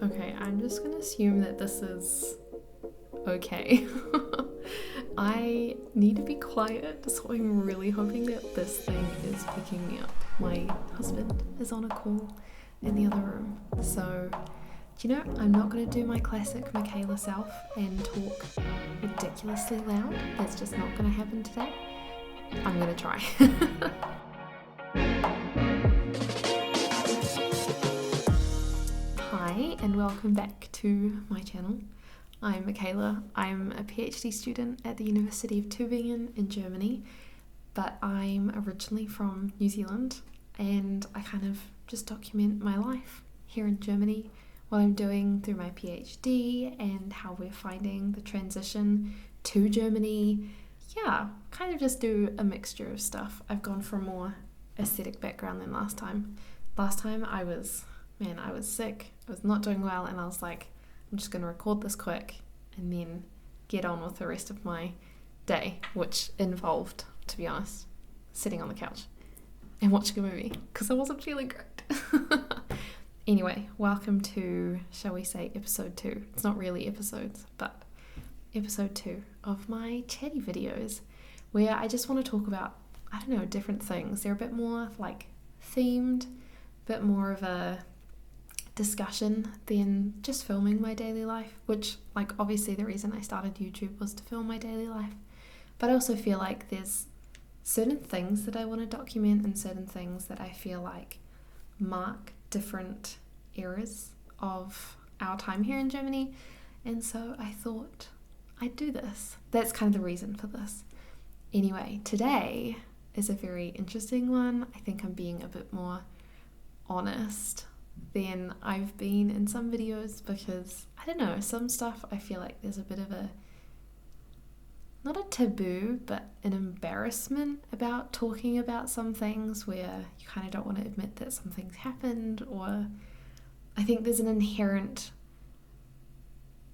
Okay, I'm just gonna assume that this is okay. I need to be quiet, so I'm really hoping that this thing is picking me up. My husband is on a call in the other room, so do you know, I'm not gonna do my classic Michaela self and talk ridiculously loud. That's just not gonna happen today. I'm gonna try. Hi and welcome back to my channel. I'm Michaela. I'm a PhD student at the University of Tübingen in Germany, but I'm originally from New Zealand and I kind of just document my life here in Germany, what I'm doing through my PhD and how we're finding the transition to Germany. Yeah, kind of just do a mixture of stuff. I've gone for a more aesthetic background than last time. Last time I was sick, I was not doing well, and I was like, I'm just going to record this quick and then get on with the rest of my day, which involved, to be honest, sitting on the couch and watching a movie because I wasn't feeling great. Anyway, welcome to, shall we say, episode 2. It's not really episodes, but episode 2 of my chatty videos where I just want to talk about, I don't know, different things. They're a bit more like themed, a bit more of a discussion than just filming my daily life, which, like, obviously the reason I started YouTube was to film my daily life, but I also feel like there's certain things that I want to document and certain things that I feel like mark different eras of our time here in Germany, and so I thought I'd do this. That's kind of the reason for this. Anyway, today is a very interesting one. I think I'm being a bit more honest than I've been in some videos because, I don't know, some stuff I feel like there's a bit of a, not a taboo, but an embarrassment about talking about some things where you kind of don't want to admit that something's happened, or I think there's an inherent,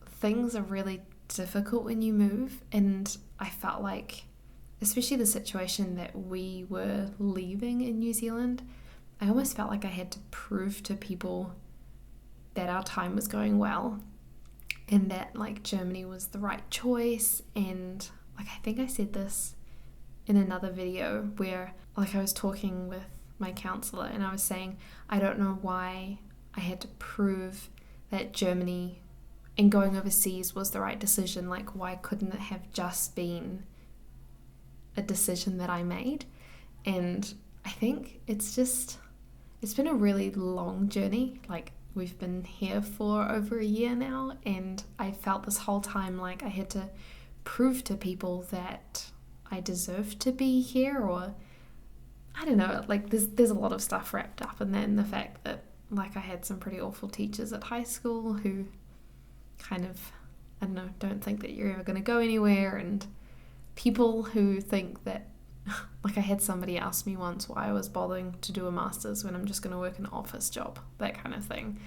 things are really difficult when you move, and I felt like, especially the situation that we were leaving in New Zealand, I almost felt like I had to prove to people that our time was going well and that, like, Germany was the right choice. And, like, I think I said this in another video where, like, I was talking with my counselor and I was saying I don't know why I had to prove that Germany and going overseas was the right decision. Like, why couldn't it have just been a decision that I made? And I think it's been a really long journey. Like, we've been here for over a year now, and I felt this whole time like I had to prove to people that I deserved to be here, or I don't know, like there's a lot of stuff wrapped up in that, and the fact that, like, I had some pretty awful teachers at high school who kind of, I don't know, don't think that you're ever going to go anywhere, and people who think that, like, I had somebody ask me once why I was bothering to do a master's when I'm just going to work an office job, that kind of thing.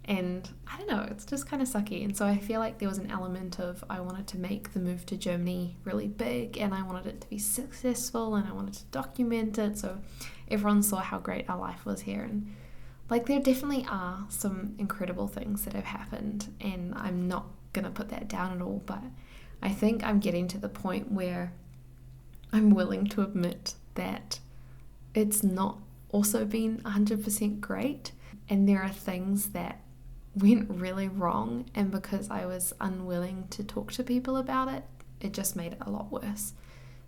And I don't know, it's just kind of sucky. And so I feel like there was an element of, I wanted to make the move to Germany really big, and I wanted it to be successful, and I wanted to document it so everyone saw how great our life was here. And, like, there definitely are some incredible things that have happened, and I'm not going to put that down at all, but I think I'm getting to the point where I'm willing to admit that it's not also been 100% great, and there are things that went really wrong, and because I was unwilling to talk to people about it, it just made it a lot worse.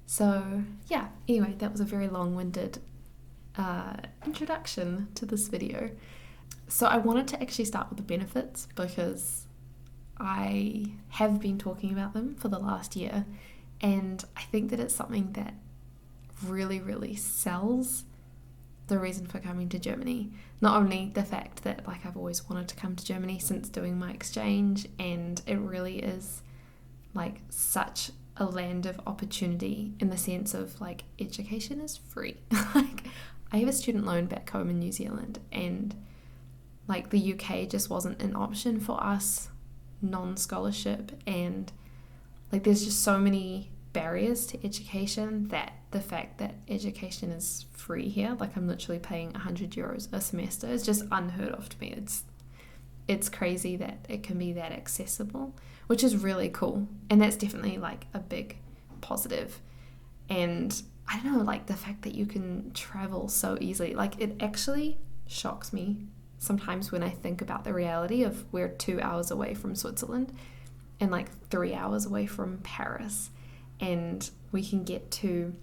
So yeah, anyway, that was a very long-winded introduction to this video. So I wanted to actually start with the benefits because I have been talking about them for the last year, and I think that it's something that really, really sells the reason for coming to Germany. Not only the fact that, like, I've always wanted to come to Germany since doing my exchange, and it really is, like, such a land of opportunity in the sense of, like, education is free. Like, I have a student loan back home in New Zealand, and, like, the UK just wasn't an option for us, non-scholarship, and, like, there's just so many barriers to education that the fact that education is free here, like, I'm literally paying €100 a semester, is just unheard of to me. it's crazy that it can be that accessible, which is really cool. And that's definitely like a big positive. And I don't know, like the fact that you can travel so easily, like it actually shocks me sometimes when I think about the reality of we're 2 hours away from Switzerland and like 3 hours away from Paris, and we can get to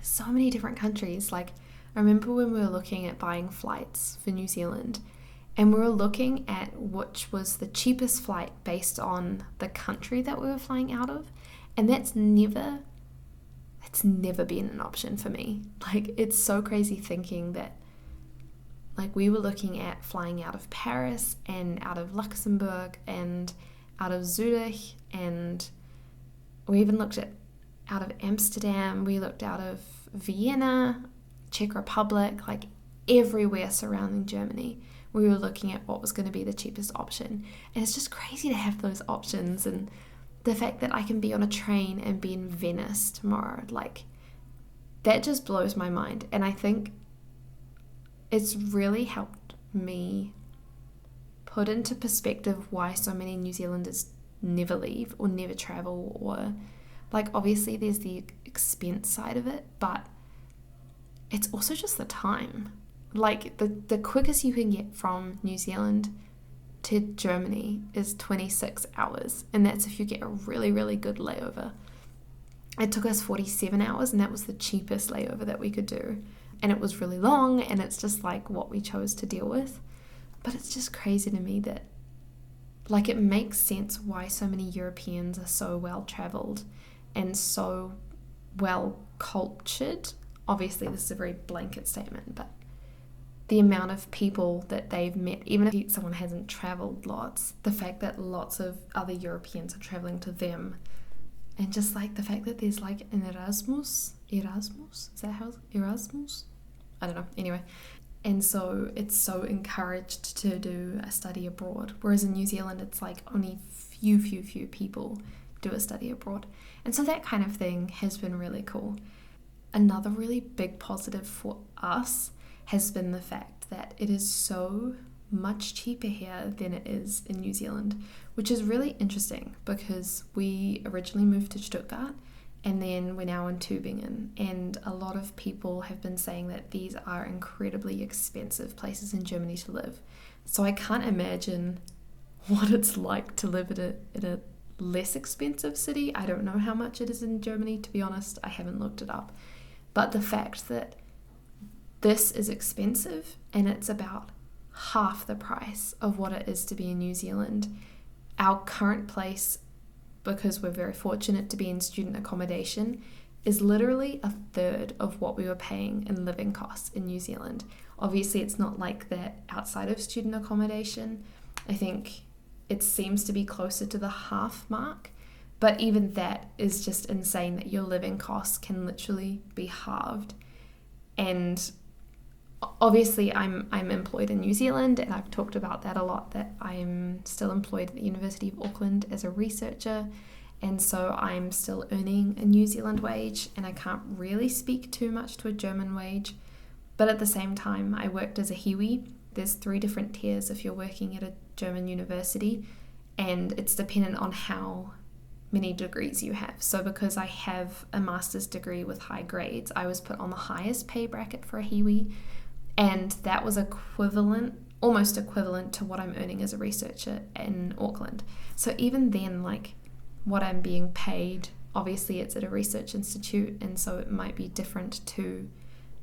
so many different countries. Like I remember when we were looking at buying flights for New Zealand, and we were looking at which was the cheapest flight based on the country that we were flying out of, and that's never been an option for me. Like it's so crazy thinking that like we were looking at flying out of Paris and out of Luxembourg and out of Zurich, and we even looked at out of Amsterdam, we looked out of Vienna, Czech Republic, like everywhere surrounding Germany. We were looking at what was going to be the cheapest option. And it's just crazy to have those options, and the fact that I can be on a train and be in Venice tomorrow, like that just blows my mind. And I think it's really helped me put into perspective why so many New Zealanders never leave or never travel, or like obviously there's the expense side of it, but it's also just the time. Like the quickest you can get from New Zealand to Germany is 26 hours, and that's if you get a really, really good layover. It took us 47 hours, and that was the cheapest layover that we could do. And it was really long, and it's just like what we chose to deal with. But it's just crazy to me that like it makes sense why so many Europeans are so well traveled and so well cultured. Obviously this is a very blanket statement, but the amount of people that they've met, even if someone hasn't traveled lots, the fact that lots of other Europeans are traveling to them, and just like the fact that there's like an Erasmus, is that how Erasmus? I don't know, anyway. And so it's so encouraged to do a study abroad, whereas in New Zealand it's like only few people do a study abroad. And so that kind of thing has been really cool. Another really big positive for us has been the fact that it is so much cheaper here than it is in New Zealand, which is really interesting because we originally moved to Stuttgart and then we're now in Tübingen, and a lot of people have been saying that these are incredibly expensive places in Germany to live. So I can't imagine what it's like to live in a less expensive city. I don't know how much it is in Germany, to be honest. I haven't looked it up. But the fact that this is expensive and it's about half the price of what it is to be in New Zealand. Our current place, because we're very fortunate to be in student accommodation, is literally a third of what we were paying in living costs in New Zealand. Obviously it's not like that outside of student accommodation. I think it seems to be closer to the half mark, but even that is just insane that your living costs can literally be halved. And obviously I'm employed in New Zealand, and I've talked about that a lot, that I'm still employed at the University of Auckland as a researcher, and so I'm still earning a New Zealand wage, and I can't really speak too much to a German wage. But at the same time, I worked as a kiwi. There's 3 different tiers if you're working at a German university, and it's dependent on how many degrees you have. So because I have a master's degree with high grades, I was put on the highest pay bracket for a kiwi, and that was almost equivalent to what I'm earning as a researcher in Auckland. So even then, like what I'm being paid, obviously it's at a research institute, and so it might be different to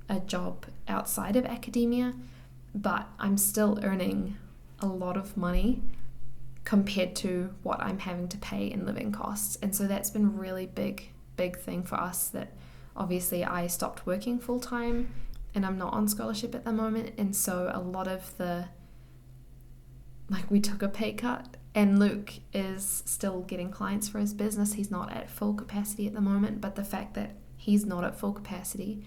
a job outside of academia, but I'm still earning a lot of money compared to what I'm having to pay in living costs. And so that's been a really big thing for us, that obviously I stopped working full time and I'm not on scholarship at the moment, and so a lot of we took a pay cut, and Luke is still getting clients for his business. He's not at full capacity at the moment, but the fact that he's not at full capacity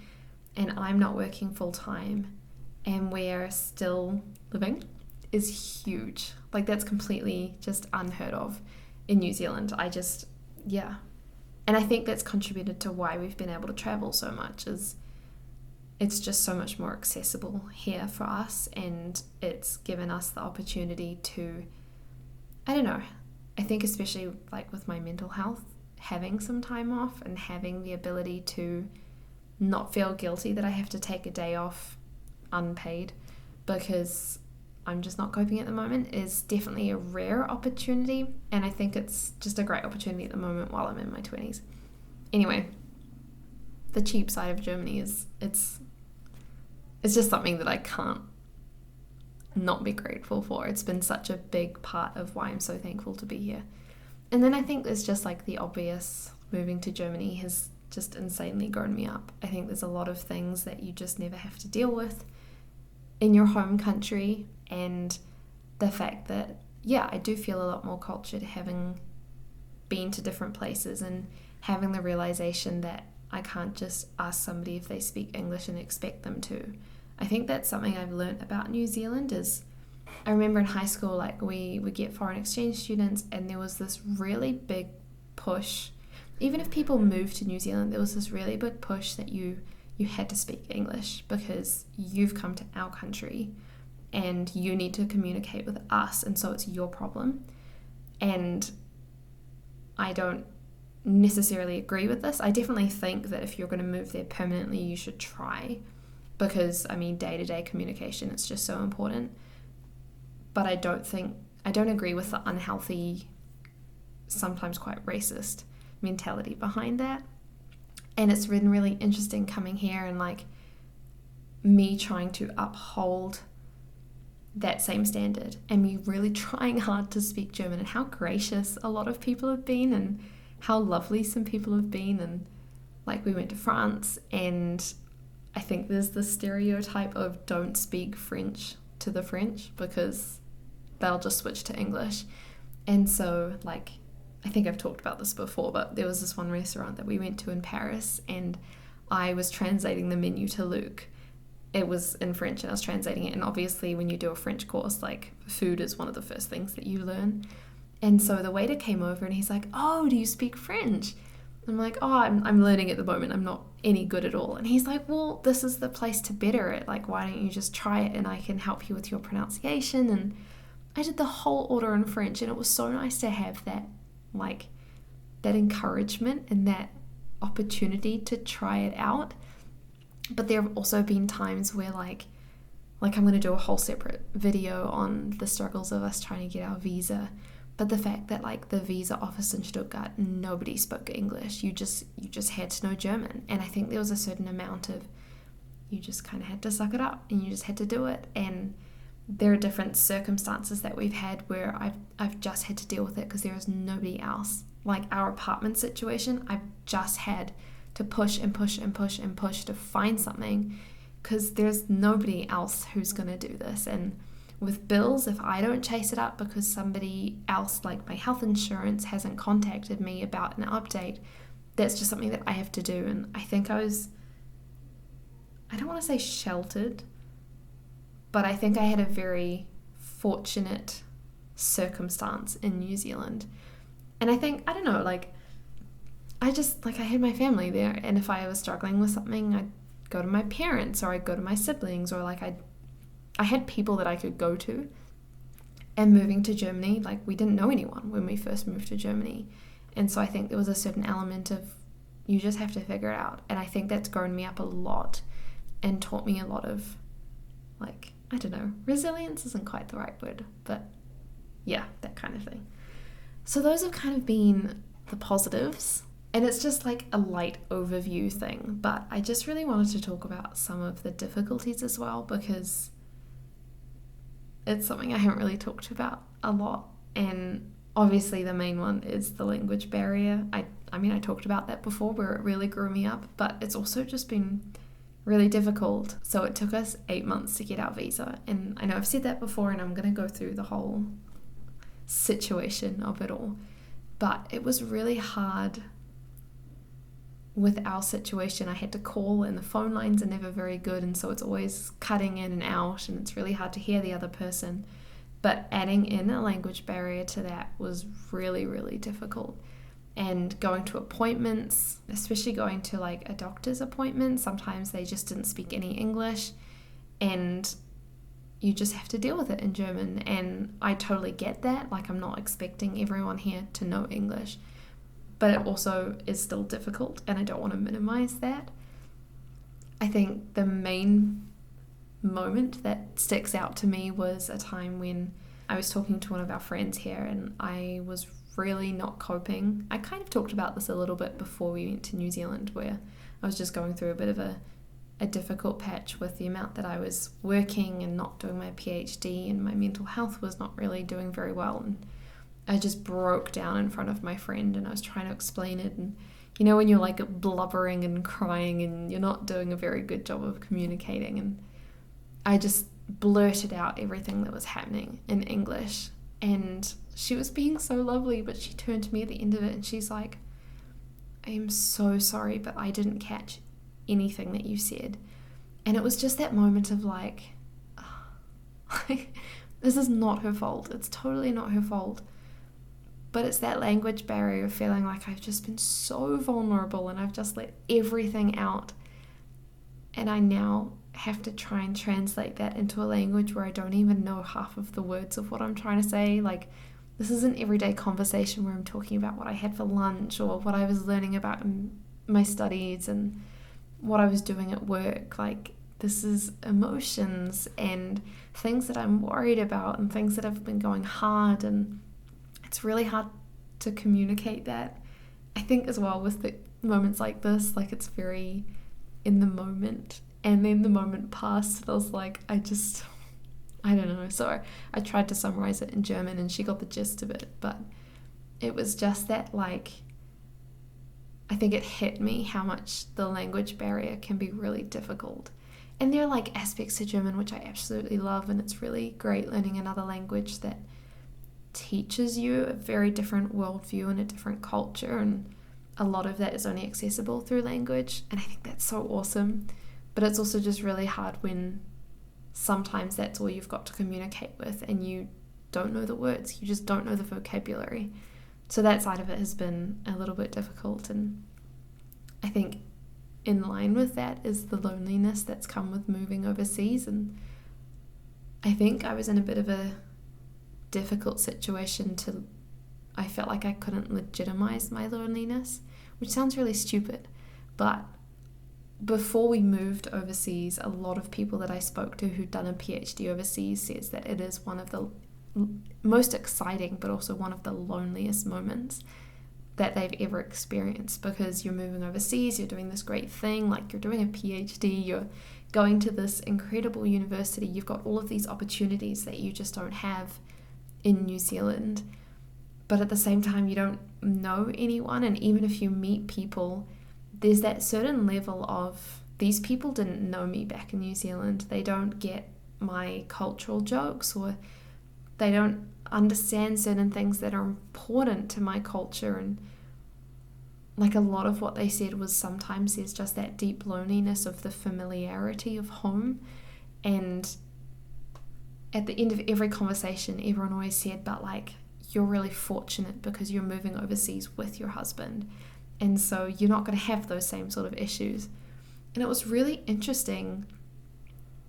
and I'm not working full time and we're still living is huge. Like that's completely just unheard of in New Zealand. And I think that's contributed to why we've been able to travel so much, is it's just so much more accessible here for us, and it's given us the opportunity to, I don't know, I think especially like with my mental health, having some time off and having the ability to not feel guilty that I have to take a day off unpaid because I'm just not coping at the moment is definitely a rare opportunity, and I think it's just a great opportunity at the moment while I'm in my 20s. Anyway, the cheap side of Germany is it's just something that I can't not be grateful for. It's been such a big part of why I'm so thankful to be here. And then I think there's just like the obvious, moving to Germany has just insanely grown me up. I think there's a lot of things that you just never have to deal with in your home country, and the fact that, yeah, I do feel a lot more cultured having been to different places and having the realization that I can't just ask somebody if they speak English and expect them to. I think that's something I've learned about New Zealand is, I remember in high school, like we would get foreign exchange students, and there was this really big push. Even if people moved to New Zealand, there was this really big push that you had to speak English because you've come to our country and you need to communicate with us, and so it's your problem. And I don't necessarily agree with this. I definitely think that if you're going to move there permanently, you should try, because I mean, day-to-day communication, it's just so important. But I don't agree with the unhealthy, sometimes quite racist mentality behind that. And it's been really interesting coming here and like me trying to uphold that same standard and me really trying hard to speak German, and how gracious a lot of people have been and how lovely some people have been. And like we went to France, and I think there's this stereotype of don't speak French to the French because they'll just switch to English. And so like, I think I've talked about this before, but there was this one restaurant that we went to in Paris, and I was translating the menu to Luke. It was in French and I was translating it, and obviously when you do a French course, like food is one of the first things that you learn. And so the waiter came over and he's like, "Oh, do you speak French?" I'm like, "Oh, I'm learning at the moment. I'm not any good at all." And he's like, "Well, this is the place to better it. Like, why don't you just try it and I can help you with your pronunciation?" And I did the whole order in French, and it was so nice to have that, like, that encouragement and that opportunity to try it out. But there have also been times where like I'm going to do a whole separate video on the struggles of us trying to get our visa. But the fact that like the visa office in Stuttgart, nobody spoke English. You just had to know German. And I think there was a certain amount of, you just kind of had to suck it up and you just had to do it. And there are different circumstances that we've had where I've just had to deal with it because there is nobody else. Like our apartment situation, I've just had to push and push and push and push to find something because there's nobody else who's going to do this. And with bills, if I don't chase it up because somebody else, like my health insurance, hasn't contacted me about an update, that's just something that I have to do. And I think I don't want to say sheltered, but I think I had a very fortunate circumstance in New Zealand. And I think, I don't know, like, I had my family there, and if I was struggling with something, I'd go to my parents or I'd go to my siblings, or like I had people that I could go to. And moving to Germany, like we didn't know anyone when we first moved to Germany. And so I think there was a certain element of you just have to figure it out. And I think that's grown me up a lot and taught me a lot of, like, I don't know, resilience isn't quite the right word, but yeah, that kind of thing. So those have kind of been the positives. And it's just like a light overview thing, but I just really wanted to talk about some of the difficulties as well, because it's something I haven't really talked about a lot. And obviously the main one is the language barrier. I mean, I talked about that before where it really grew me up, but it's also just been really difficult. So it took us 8 months to get our visa. And I know I've said that before, and I'm going to go through the whole situation of it all. But it was really hard with our situation. I had to call and the phone lines are never very good, and so it's always cutting in and out, and it's really hard to hear the other person. But adding in a language barrier to that was really, really difficult. and going to appointments, especially going to like a doctor's appointment. Sometimes they just didn't speak any English and you just have to deal with it in German. And I totally get that. Like, I'm not expecting everyone here to know English, but it also is still difficult and I don't want to minimize that. I think the main moment that sticks out to me was a time when I was talking to one of our friends here and I was really not coping. I kind of talked about this a little bit before we went to New Zealand, where I was just going through a bit of a difficult patch with the amount that I was working and not doing my PhD, and my mental health was not really doing very well, and I just broke down in front of my friend and I was trying to explain it. And you know when you're like blubbering and crying and you're not doing a very good job of communicating, and I just blurted out everything that was happening in English. And she was being so lovely, but she turned to me at the end of it and she's like, I am so sorry, but I didn't catch anything that you said. And it was just that moment of like, this is not her fault. It's totally not her fault. But it's that language barrier of feeling like I've just been so vulnerable and I've just let everything out. And I now have to try and translate that into a language where I don't even know half of the words of what I'm trying to say. Like, this is an everyday conversation where I'm talking about what I had for lunch or what I was learning about in my studies and what I was doing at work. Like, this is emotions and things that I'm worried about and things that have been going hard, and it's really hard to communicate that. I think as well with the moments like this, like, it's very in the moment, and then the moment passed and I was like, I don't know. So I tried to summarize it in German and she got the gist of it, but it was just that, like, I think it hit me how much the language barrier can be really difficult. And there are like aspects to German which I absolutely love, and it's really great learning another language that teaches you a very different worldview and a different culture, and a lot of that is only accessible through language, and I think that's so awesome. But it's also just really hard when sometimes that's all you've got to communicate with and you don't know the words, you just don't know the vocabulary. So that side of it has been a little bit difficult, and I think in line with that is the loneliness that's come with moving overseas. And I think I was in a bit of a difficult situation I felt like I couldn't legitimize my loneliness, which sounds really stupid, but before we moved overseas, a lot of people that I spoke to who'd done a PhD overseas says that it is one of the most exciting but also one of the loneliest moments that they've ever experienced, because you're moving overseas, you're doing this great thing, like you're doing a PhD, you're going to this incredible university, you've got all of these opportunities that you just don't have in New Zealand, but at the same time you don't know anyone, and even if you meet people, there's that certain level of, these people didn't know me back in New Zealand, they don't get my cultural jokes, or they don't understand certain things that are important to my culture. And like, a lot of what they said was sometimes there's just that deep loneliness of the familiarity of home. And at the end of every conversation, everyone always said, but like, you're really fortunate because you're moving overseas with your husband, and so you're not going to have those same sort of issues. And it was really interesting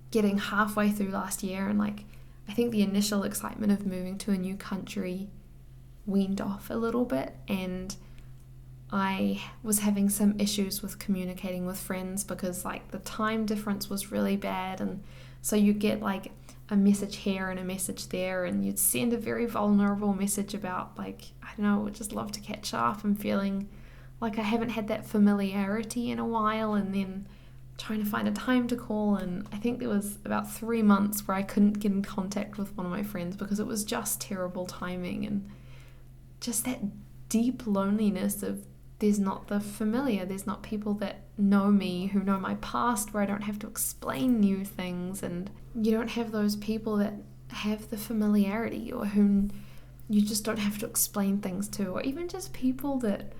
getting halfway through last year, and like, I think the initial excitement of moving to a new country weaned off a little bit, and I was having some issues with communicating with friends because like the time difference was really bad, and so you get like a message here and a message there, and you'd send a very vulnerable message about like, I don't know, I would just love to catch up, and feeling like I haven't had that familiarity in a while, and then trying to find a time to call. And I think there was about 3 months where I couldn't get in contact with one of my friends because it was just terrible timing, and just that deep loneliness of, there's not the familiar, there's not people that know me, who know my past, where I don't have to explain new things, and you don't have those people that have the familiarity, or whom you just don't have to explain things to, or even just people that,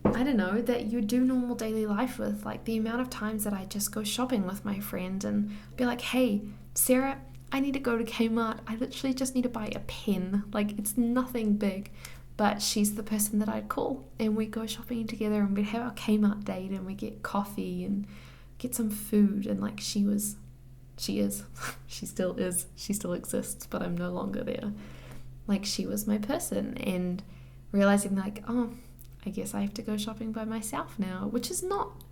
I don't know, that you do normal daily life with. Like, the amount of times that I just go shopping with my friend and be like, hey, Sarah, I need to go to Kmart, I literally just need to buy a pen. Like, it's nothing big, but she's the person that I'd call, and we'd go shopping together, and we'd have our Kmart date, and we'd get coffee and get some food. And like she still exists, but I'm no longer there. Like she was my person, and realizing like, oh, I guess I have to go shopping by myself now, which is not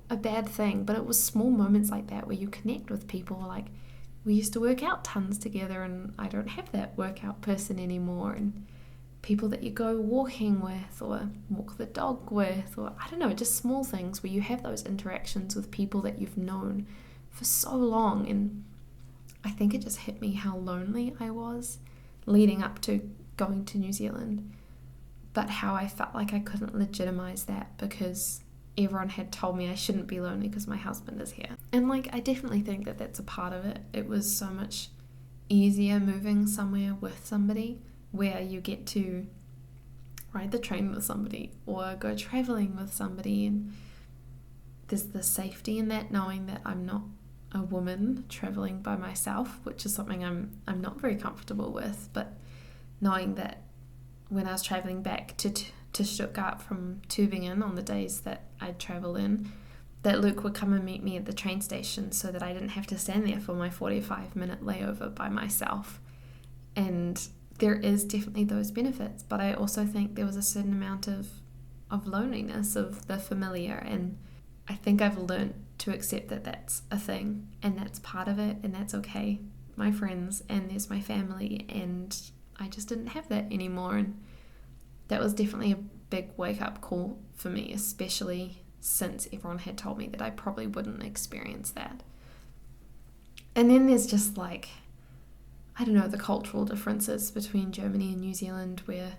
a bad thing, but it was small moments like that where you connect with people. Like we used to work out tons together, and I don't have that workout person anymore, and people that you go walking with or walk the dog with, or I don't know, just small things where you have those interactions with people that you've known for so long. And I think it just hit me how lonely I was leading up to going to New Zealand, but how I felt like I couldn't legitimize that because everyone had told me I shouldn't be lonely because my husband is here. And like I definitely think that that's a part of it. It was so much easier moving somewhere with somebody where you get to ride the train with somebody or go traveling with somebody, and there's the safety in that, knowing that I'm not a woman traveling by myself, which is something I'm not very comfortable with. But knowing that when I was traveling back to Stuttgart from Tübingen on the days that I'd travel in, that Luke would come and meet me at the train station so that I didn't have to stand there for my 45-minute layover by myself. And there is definitely those benefits, but I also think there was a certain amount of loneliness of the familiar, and I think I've learned to accept that that's a thing, and that's part of it, and that's okay. My friends, and there's my family, and I just didn't have that anymore. And that was definitely a big wake-up call for me, especially since everyone had told me that I probably wouldn't experience that. And then there's just like, I don't know, the cultural differences between Germany and New Zealand, where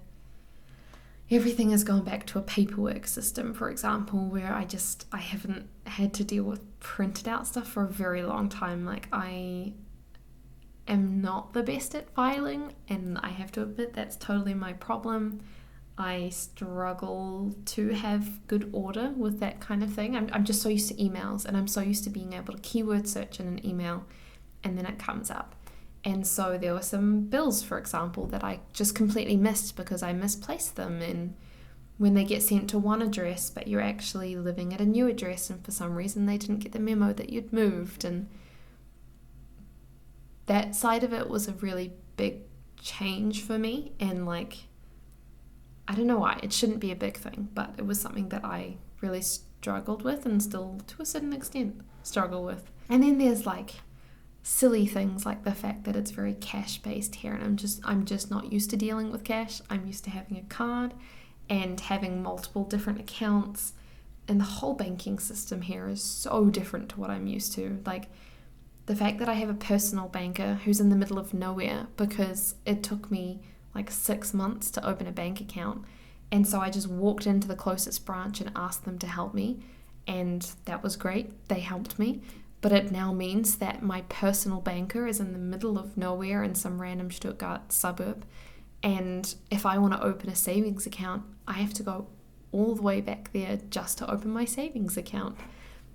everything has gone back to a paperwork system, for example, where I haven't had to deal with printed out stuff for a very long time. Like I am not the best at filing, and I have to admit that's totally my problem. I struggle to have good order with that kind of thing. I'm just so used to emails, and I'm so used to being able to keyword search in an email and then it comes up. And so there were some bills, for example, that I just completely missed because I misplaced them. And when they get sent to one address, but you're actually living at a new address, and for some reason they didn't get the memo that you'd moved. And that side of it was a really big change for me. And like, I don't know why, it shouldn't be a big thing, but it was something that I really struggled with, and still to a certain extent struggle with. And then there's like silly things like the fact that it's very cash based here, and I'm just not used to dealing with cash. I'm used to having a card and having multiple different accounts, and the whole banking system here is so different to what I'm used to. Like the fact that I have a personal banker who's in the middle of nowhere because it took me like 6 months to open a bank account, and so I just walked into the closest branch and asked them to help me, and that was great. They helped me. But it now means that my personal banker is in the middle of nowhere in some random Stuttgart suburb. And if I want to open a savings account, I have to go all the way back there just to open my savings account.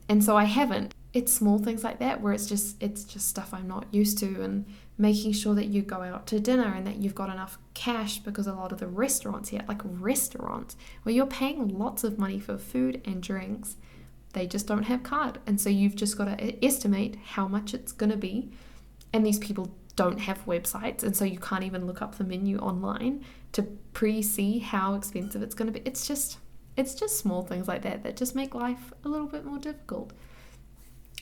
And so I haven't. It's small things like that where it's just stuff I'm not used to, and making sure that you go out to dinner and that you've got enough cash, because a lot of the restaurants here, like restaurants where you're paying lots of money for food and drinks, they just don't have card. And so you've just got to estimate how much it's going to be. And these people don't have websites, and so you can't even look up the menu online to pre-see how expensive it's going to be. It's just small things like that that just make life a little bit more difficult.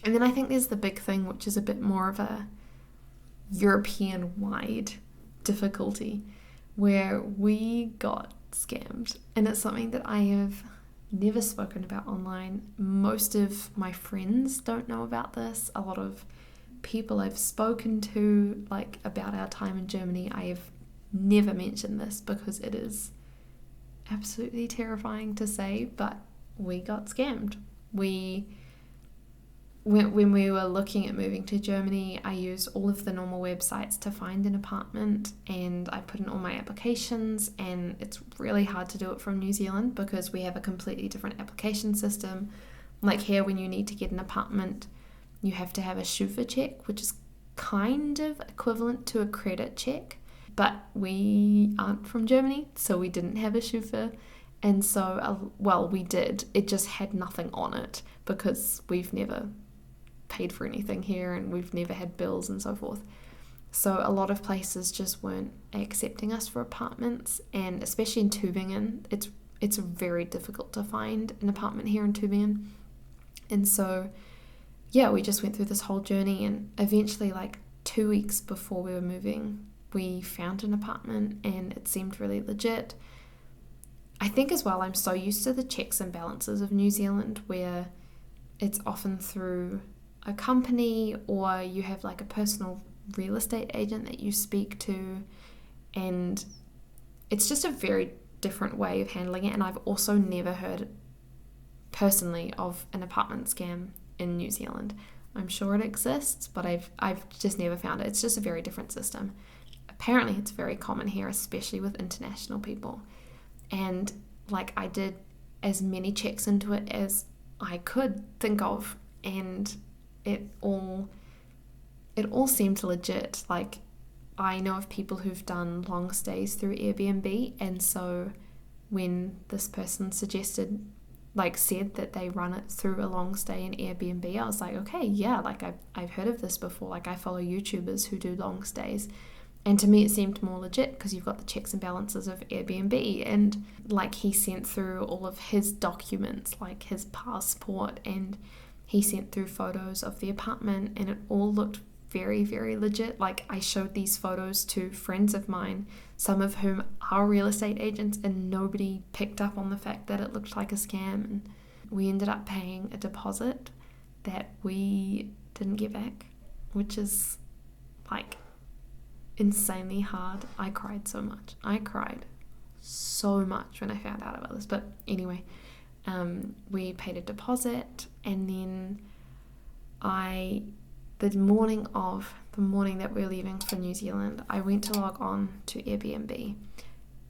And then I think there's the big thing, which is a bit more of a European-wide difficulty, where we got scammed. And it's something that I have never spoken about online. Most of my friends don't know about this. A lot of people I've spoken to, like, about our time in Germany, I have never mentioned this because it is absolutely terrifying to say, but we got scammed. When we were looking at moving to Germany, I used all of the normal websites to find an apartment, and I put in all my applications, and it's really hard to do it from New Zealand because we have a completely different application system. Like here, when you need to get an apartment, you have to have a Schufa check, which is kind of equivalent to a credit check. But we aren't from Germany, so we didn't have a chauffeur. And so, well, we did. It just had nothing on it because we've never paid for anything here and we've never had bills and so forth. So a lot of places just weren't accepting us for apartments, and especially in Tübingen, it's very difficult to find an apartment here in Tübingen. And so, yeah, we just went through this whole journey, and eventually, like 2 weeks before we were moving, we found an apartment and it seemed really legit. I think as well, I'm so used to the checks and balances of New Zealand where it's often through a company or you have like a personal real estate agent that you speak to, and it's just a very different way of handling it. And I've also never heard personally of an apartment scam in New Zealand. I'm sure it exists, but I've just never found it. It's just a very different system. Apparently it's very common here, especially with international people. And like I did as many checks into it as I could think of, and it all seemed legit. Like I know of people who've done long stays through Airbnb, and so when this person said that they run it through a long stay in Airbnb, I was like, okay, yeah, like I've heard of this before. Like I follow YouTubers who do long stays, and to me it seemed more legit because you've got the checks and balances of Airbnb. And like he sent through all of his documents, like his passport, and he sent through photos of the apartment, and it all looked very, very legit. Like I showed these photos to friends of mine, some of whom are real estate agents, and nobody picked up on the fact that it looked like a scam. And we ended up paying a deposit that we didn't get back, which is like insanely hard. I cried so much. I cried so much when I found out about this. But anyway, we paid a deposit, and then the morning that we were leaving for New Zealand, I went to log on to Airbnb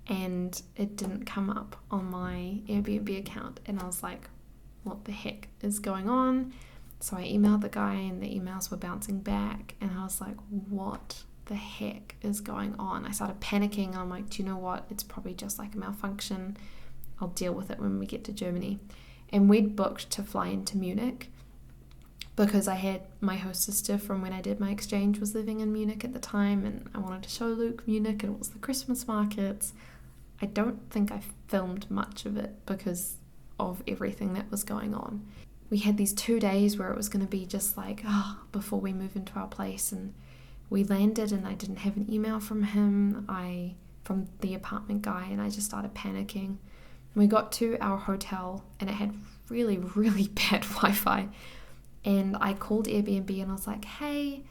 and it didn't come up on my Airbnb account, and I was like, what the heck is going on? So I emailed the guy and the emails were bouncing back, and I was like, what the heck is going on? I started panicking. I'm like, do you know what? It's probably just like a malfunction. I'll deal with it when we get to Germany. And we'd booked to fly into Munich because I had my host sister from when I did my exchange was living in Munich at the time, and I wanted to show Luke Munich, and it was the Christmas markets. I don't think I filmed much of it because of everything that was going on. We had these 2 days where it was going to be just like, before we move into our place, and we landed and I didn't have an email from him, from the apartment guy, and I just started panicking. We got to our hotel and it had really, really bad Wi-Fi. And I called Airbnb and I was like, hey,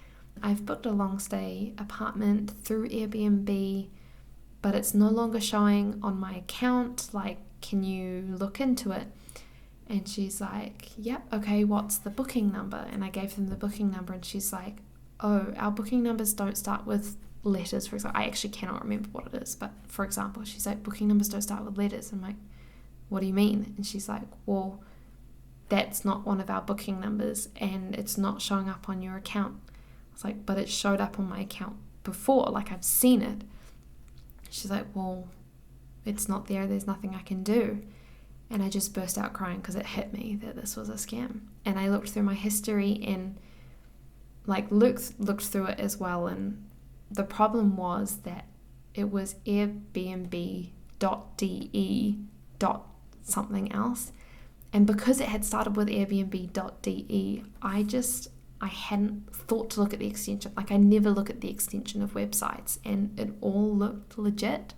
I've booked a long stay apartment through Airbnb, but it's no longer showing on my account. Like, can you look into it? And she's like, yep, okay, what's the booking number? And I gave them the booking number, and she's like, oh, our booking numbers don't start with letters, for example. I actually cannot remember what it is, but for example, she's like, booking numbers don't start with letters. I'm like, what do you mean? And she's like, well, that's not one of our booking numbers and it's not showing up on your account. I was like, but it showed up on my account before, like I've seen it. She's like, well, it's not there, there's nothing I can do. And I just burst out crying because it hit me that this was a scam. And I looked through my history, and like Luke looked through it as well, and the problem was that it was Airbnb.de something else. And because it had started with Airbnb.de, I hadn't thought to look at the extension. Like I never look at the extension of websites, and it all looked legit.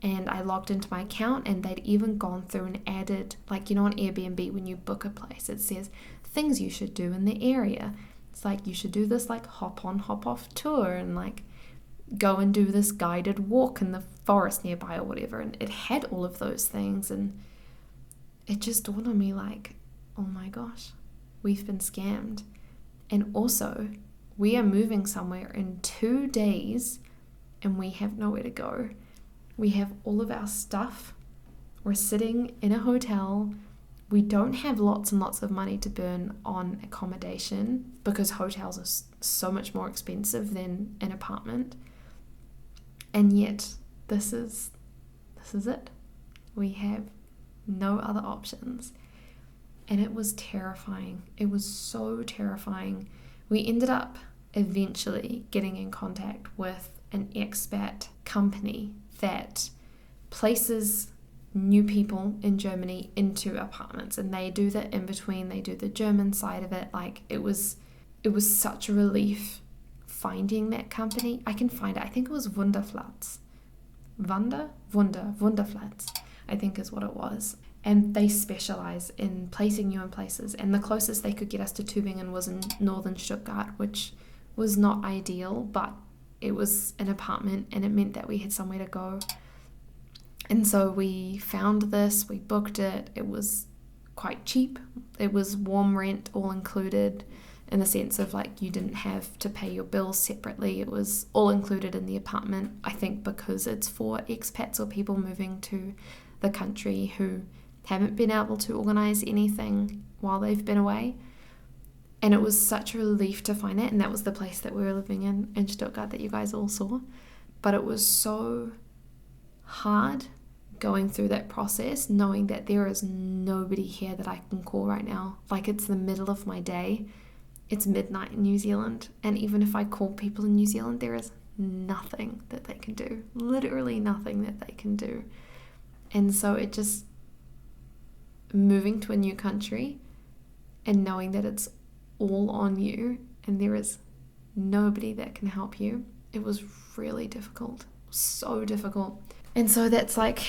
And I logged into my account, and they'd even gone through and added, like, you know, on Airbnb when you book a place, it says things you should do in the area. It's like you should do this like hop on, hop off tour, and like go and do this guided walk in the forest nearby or whatever. And it had all of those things, and it just dawned on me like, oh my gosh, we've been scammed. And also, we are moving somewhere in 2 days and we have nowhere to go. We have all of our stuff. We're sitting in a hotel. We don't have lots and lots of money to burn on accommodation because hotels are so much more expensive than an apartment. And yet this is it. We have no other options. And it was terrifying. It was so terrifying. We ended up eventually getting in contact with an expat company that places new people in Germany into apartments, and they do the in between, they do the German side of it. Like, it was such a relief finding that company. I can find it. I think it was Wunderflats. Wunderflats, I think is what it was. And they specialize in placing you in places. And the closest they could get us to Tübingen was in northern Stuttgart, which was not ideal, but it was an apartment and it meant that we had somewhere to go. And so we found this, we booked it. It was quite cheap. It was warm rent, all included, in the sense of like you didn't have to pay your bills separately. It was all included in the apartment, I think because it's for expats or people moving to the country who haven't been able to organise anything while they've been away. And it was such a relief to find that, and that was the place that we were living in Stuttgart that you guys all saw. But it was so hard going through that process, knowing that there is nobody here that I can call right now. Like, it's the middle of my day, it's midnight in New Zealand, and even if I call people in New Zealand, there is nothing that they can do, literally nothing that they can do. And so it just, moving to a new country and knowing that it's all on you and there is nobody that can help you, it was really difficult, so difficult. And so that's like,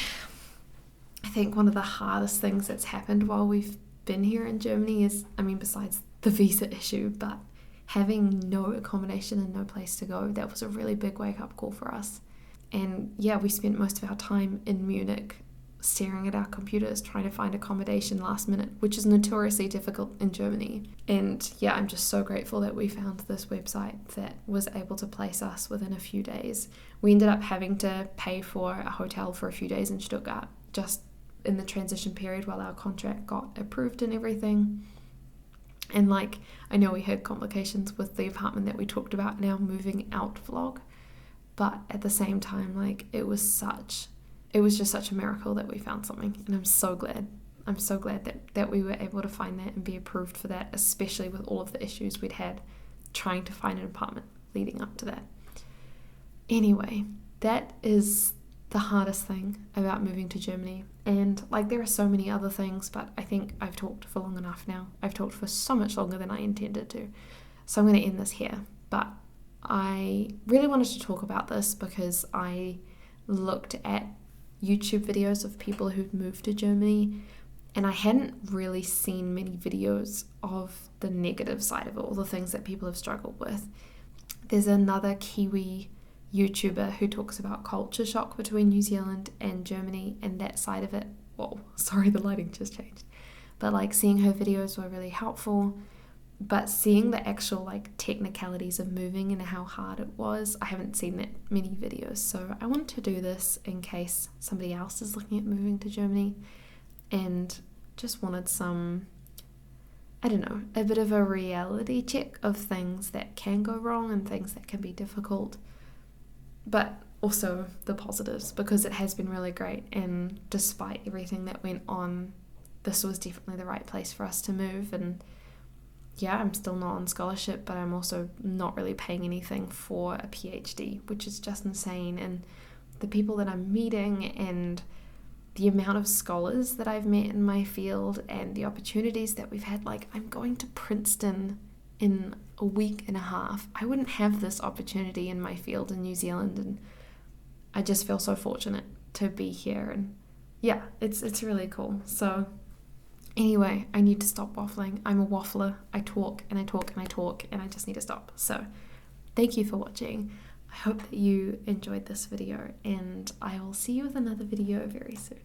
I think one of the hardest things that's happened while we've been here in Germany is, I mean, besides the visa issue, but having no accommodation and no place to go, that was a really big wake-up call for us. And yeah, we spent most of our time in Munich staring at our computers trying to find accommodation last minute, which is notoriously difficult in Germany. And yeah, I'm just so grateful that we found this website that was able to place us within a few days. We ended up having to pay for a hotel for a few days in Stuttgart, just in the transition period while our contract got approved and everything. And like, I know we had complications with the apartment that we talked about in our moving out vlog, but at the same time, like, it was just such a miracle that we found something. And I'm so glad that we were able to find that and be approved for that, especially with all of the issues we'd had trying to find an apartment leading up to that. Anyway, that is the hardest thing about moving to Germany. And like, there are so many other things, but I think I've talked for long enough now. I've talked for so much longer than I intended to. So I'm going to end this here. But I really wanted to talk about this because I looked at YouTube videos of people who've moved to Germany, and I hadn't really seen many videos of the negative side of it, all the things that people have struggled with. There's another Kiwi YouTuber who talks about culture shock between New Zealand and Germany and that side of it. Whoa, sorry, the lighting just changed. But like, seeing her videos were really helpful. But seeing the actual like technicalities of moving and how hard it was, I haven't seen that many videos. So I wanted to do this in case somebody else is looking at moving to Germany and just wanted some, I don't know, a bit of a reality check of things that can go wrong and things that can be difficult, but also the positives, because it has been really great. And despite everything that went on, this was definitely the right place for us to move. And yeah, I'm still not on scholarship, but I'm also not really paying anything for a PhD, which is just insane. And the people that I'm meeting and the amount of scholars that I've met in my field and the opportunities that we've had, like, I'm going to Princeton in a week and a half. I wouldn't have this opportunity in my field in New Zealand, and I just feel so fortunate to be here. And yeah, it's really cool. So anyway, I need to stop waffling. I'm a waffler. I talk and I talk and I talk, and I just need to stop. So thank you for watching. I hope that you enjoyed this video, and I will see you with another video very soon.